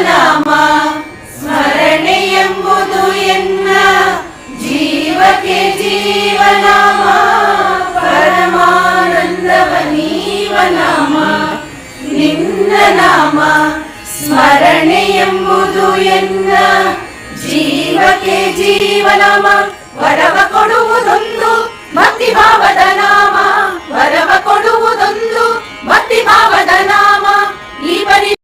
ನಾಮ ಸ್ಮರಣೆ ಎಂಬುದು ಎನ್ನ ಜೀವಕ್ಕೆ ಜೀವನಾಮ ಪರಮಾನಂದವ ನೀವ ನಾಮ ನಿನ್ನ ನಾಮ ಸ್ಮರಣೆ ಎಂಬುದು ಎನ್ನ ಜೀವಕ್ಕೆ ಜೀವನಾಮ ವರವ ಕೊಡುವುದೊಂದು ಭಕ್ತಿ ಭಾವದ ನಾಮ ವರವ ಕೊಡುವುದೊಂದು ಭಕ್ತಿ ಭಾವದ ನಾಮ ಈ ಪರಿ